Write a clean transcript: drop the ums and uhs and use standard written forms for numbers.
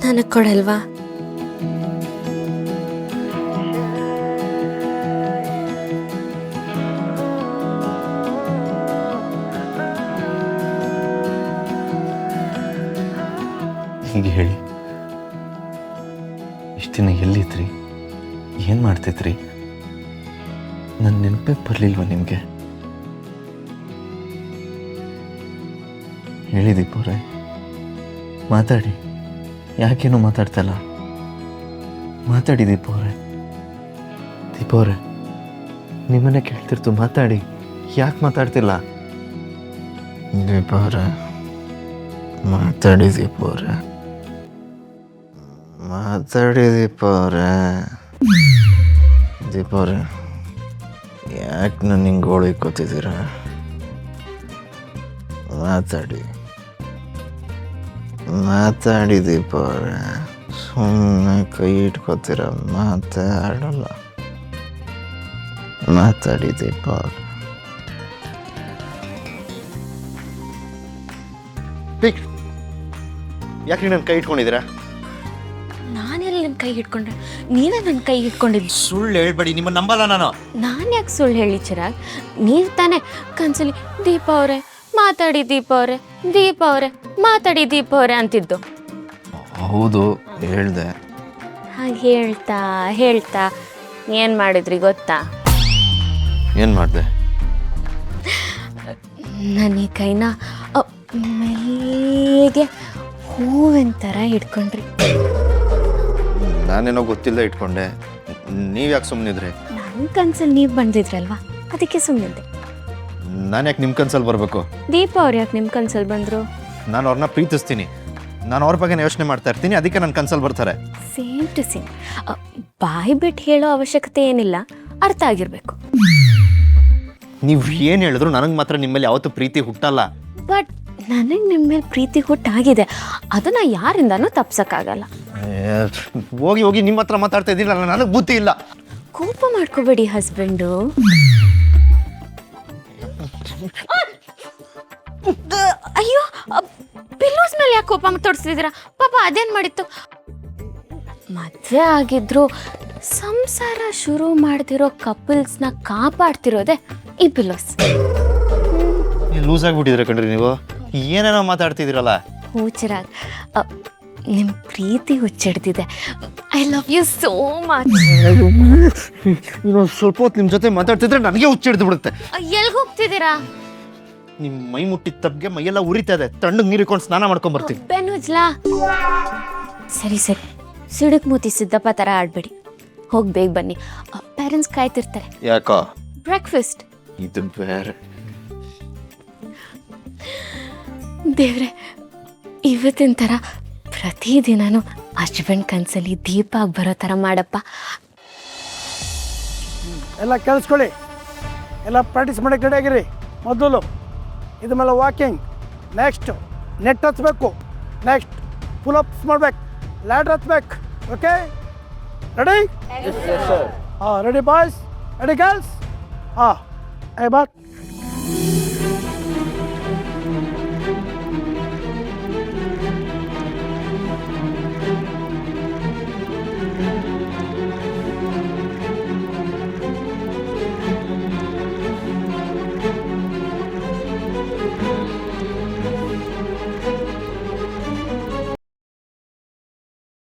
ನನಗೆ ಕೊಡಲ್ವಾ? ಹೀಗೆ ಹೇಳಿ, ಇಷ್ಟು ದಿನ ಎಲ್ಲಿದ್ರಿ? ಏನು ಮಾಡ್ತಿದ್ರಿ? ನನ್ನ ನೆನಪೇ ಬರಲಿಲ್ವ ನಿಮಗೆ? ಹೇಳಿ ದೀಪ ಅವರೇ, ಮಾತಾಡಿ. ಯಾಕೇನೋ ಮಾತಾಡ್ತಲ್ಲ? ಮಾತಾಡಿ ದೀಪ ಅವರೇ. ದೀಪ ಅವರೇ, ನಿಮ್ಮನ್ನೇ ಕೇಳ್ತಿರ್ತು, ಮಾತಾಡಿ. ಯಾಕೆ ಮಾತಾಡ್ತಿಲ್ಲ? ದೀಪ ಅವರೇ, ಮಾತಾಡಿ ದೀಪ ಅವರೇ, ಮಾತಾಡಿ ದೀಪ ಅವರೇ. ದೀಪ ಅವರೇ, ಯಾಕೆ ನಾನು ಹಿಂಗೆ ಗೋಳಿಕೋತಿದ್ದೀರ? ಮಾತಾಡಿ, ಮಾತಾಡಿ ದೀಪ ಅವರೇ. ಸುಮ್ಮನೆ ಕೈ ಇಟ್ಕೋತೀರ, ಮಾತಾಡಲ್ಲ. ಮಾತಾಡಿ ದೀಪ ಅವ್ರೆ. ಯಾಕೆ ನನ್ನ ಕೈ ಇಟ್ಕೊಂಡಿದ್ದೀರಾ? ನಾನೆಲ್ಲ ನನ್ನ ಕೈ ಹಿಡ್ಕೊಂಡ್ರೆ? ನೀವೇ ನನ್ನ ಕೈ ಹಿಡ್ಕೊಂಡಿದ್ದು. ಸುಳ್ಳು ಹೇಳ್ಬೇಡಿ, ನಿಮ್ಮ ನಂಬಲ್ಲ ನಾನು. ನಾನು ಯಾಕೆ ಸುಳ್ಳು ಹೇಳಿ ಚಿರಾಗ್? ನೀವು ತಾನೇ ಕನ್ಸಲಿ ದೀಪ ಅವರೇ ಮಾತಾಡಿ, ದೀಪ ಅವರೇ, ದೀಪ ಅವರೇ ಮಾತಾಡಿ, ದೀಪ ಅವರೇ ಅಂತಿದ್ದು. ಹೌದು, ಹೇಳ್ದೆ. ಹಾಗೆ ಹೇಳ್ತಾ ಹೇಳ್ತಾ ಏನು ಮಾಡಿದ್ರಿ ಗೊತ್ತಾ? ಏನು ಮಾಡಿದೆ? ನನ್ನ ಈ ಕೈನ ಮೆಲ್ಲಿಗೆ ಹೂವಿನ ಥರ ಹಿಡ್ಕೊಂಡ್ರಿ. ನಾನೇನೋ ಗೊತ್ತಿಲ್ಲ ಇಟ್ಕೊಂಡೆ. ನೀವು ಯಾಕೆ ಸುಮ್ಮನಿದ್ರಿ? ನನ್ನ ಕನ್ಸಲ್ಲಿ ನೀವು ಬಂದಿದ್ರಲ್ವಾ, ಅದಕ್ಕೆ ಸುಮ್ಮನಿದ್ದೆ. ನಾನು ಯಾಕೆ ನಿಮ್ಮ ಕನ್ಸಲ್ಲಿ ಬರಬೇಕು? ದೀಪ ಅವ್ರು ಯಾಕೆ ನಿಮ್ಮ ಕನ್ಸಲ್ಲಿ ಬಂದರು? ನಾನು ಅವ್ರನ್ನ ಪ್ರೀತಿಸ್ತೀನಿ, ನಾನು ಅವ್ರ ಬಗ್ಗೆ ಯೋಚನೆ ಮಾಡ್ತಾ ಇರ್ತೀನಿ, ಅದಕ್ಕೆ ನನ್ನ ಕನ್ಸಲ್ಲಿ ಬರ್ತಾರೆ. Same to same. ಬಾಯಿ ಬಿಟ್ಟು ಹೇಳೋ ಅವಶ್ಯಕತೆ ಏನಿಲ್ಲ, ಅರ್ಥ ಆಗಿರಬೇಕು. ನೀವು ಏನು ಹೇಳಿದ್ರು ನನಗೆ ಮಾತ್ರ ನಿಮ್ಮ ಮೇಲೆ ಯಾವತ್ತೂ ಪ್ರೀತಿ ಹುಟ್ಟಲ್ಲ. ಬಟ್ ನನಗೆ ನಿಮ್ಮ ಮೇಲೆ ಪ್ರೀತಿ ಹುಟ್ಟಾಗಿದೆ, ಅದನ್ನು ಯಾರಿಂದನೂ ತಪ್ಸೋಕ್ಕಾಗಲ್ಲ. ಹೋಗಿ ಹೋಗಿ ನಿಮ್ಮ ಹತ್ರ ಮಾತಾಡ್ತಾ ಇದ್ದೀರಲ್ಲ, ನನಗೆ ಬುದ್ಧಿ ಇಲ್ಲ. ಕೋಪ ಮಾಡ್ಕೋಬೇಡಿ ಹಸ್ಬೆಂಡು. ಅಯ್ಯೋ, ಪಿಲ್ಲೋಸ್ ಮೇಲೆ ಯಾಕೆ ಕೋಪ ತೋರಿಸ್ತಿದ್ದೀರಾ? ಪಾಪ ಅದೇನು ಮಾಡಿತ್ತು? ಮದುವೆ ಆಗಿದ್ರು ಸಂಸಾರ ಶುರು ಮಾಡ್ತಿರೋ ಕಪಲ್ಸ್ನ ಕಾಪಾಡ್ತಿರೋದೆ ಈ ಪಿಲ್ಲೋಸ್. ಲೂಸ್ ಆಗಿಬಿಟ್ಟಿದ್ರೆ ಕಣ್ರಿ ನೀವು, ಏನೇನೋ ಮಾತಾಡ್ತಿದ್ದೀರಲ್ಲ. ಹುಚ್ಚರಾಗ್, ನಿಮ್ಮ ಪ್ರೀತಿ ಹುಚ್ಚಿಡ್ದಿದೆ. I love you so much. ಇನ್ನೊಂದು ಸ್ವಲ್ಪ ಹೊತ್ತು ನಿಮ್ಮ ಜೊತೆ ಮಾತಾಡ್ತಿದ್ರೆ ನನಗೆ ಹುಚ್ಚಿಡ್ದು ಬಿಡುತ್ತೆ. ಎಲ್ಗೆ ಹೋಗ್ತಿದ್ದೀರಾ? ನಿಮ್ಮ ಮೈ ಮುಟ್ಟಿದ ತಪ್ಪಿಗೆ ಮೈಯೆಲ್ಲ ಉರಿತಾ ಇದೆ, ತಣ್ಣಗೆ ನೀರಿಕೊಂಡು ಸ್ನಾನ ಮಾಡ್ಕೊಂಡ್ ಬರ್ತೀನಿ. ಬೆನ್ನುಜ್ಲಾ? ಸರಿ ಸರಿ, ಸಿಡುಕ್ ಮೂತಿ ಸಿದ್ದಪ್ಪ ಥರ ಆಡ್ಬೇಡಿ. ಹೋಗಿ ಬೇಗ ಬನ್ನಿ, ಪೇರೆಂಟ್ಸ್ ಕಾಯ್ತಿರ್ತಾರೆ. ಯಾಕೋ? ಬ್ರೇಕ್ಫಾಸ್ಟ್. ಇದು ಬೇರೆ. ದೇವ್ರೆ, ಇವತ್ತಿನ ಥರ ಪ್ರತಿದಿನನೂ ಹಸ್ಬೆಂಡ್ ಕನ್ಸಲ್ಲಿ ದೀಪ ಆಗಿ ಬರೋ ಥರ ಮಾಡಪ್ಪ. ಎಲ್ಲ ಕೇಳಿಸ್ಕೊಳ್ಳಿ, ಎಲ್ಲ ಪ್ರಾಕ್ಟೀಸ್ ಮಾಡೋಕ್ಕೆ ರೆಡಿ ಆಗಿರಿ. ಮೊದಲು ಇದ್ರ ಮೇಲೆ ವಾಕಿಂಗ್, ನೆಕ್ಸ್ಟ್ ನೆಟ್ ಹತ್ಬೇಕು, ನೆಕ್ಸ್ಟ್ ಫುಲ್ ಅಪ್ಸ್ ಮಾಡ್ಬೇಕು, ಲ್ಯಾಡ್ರ್ ಹತ್ಬೇಕು. Okay, ready? ಹಾಂ, ರೆಡಿ ಬಾಯ್ಸ್, ರೆಡಿ ಗರ್ಲ್ಸ್? ಹಾಂ, ಐ ಬಾತ್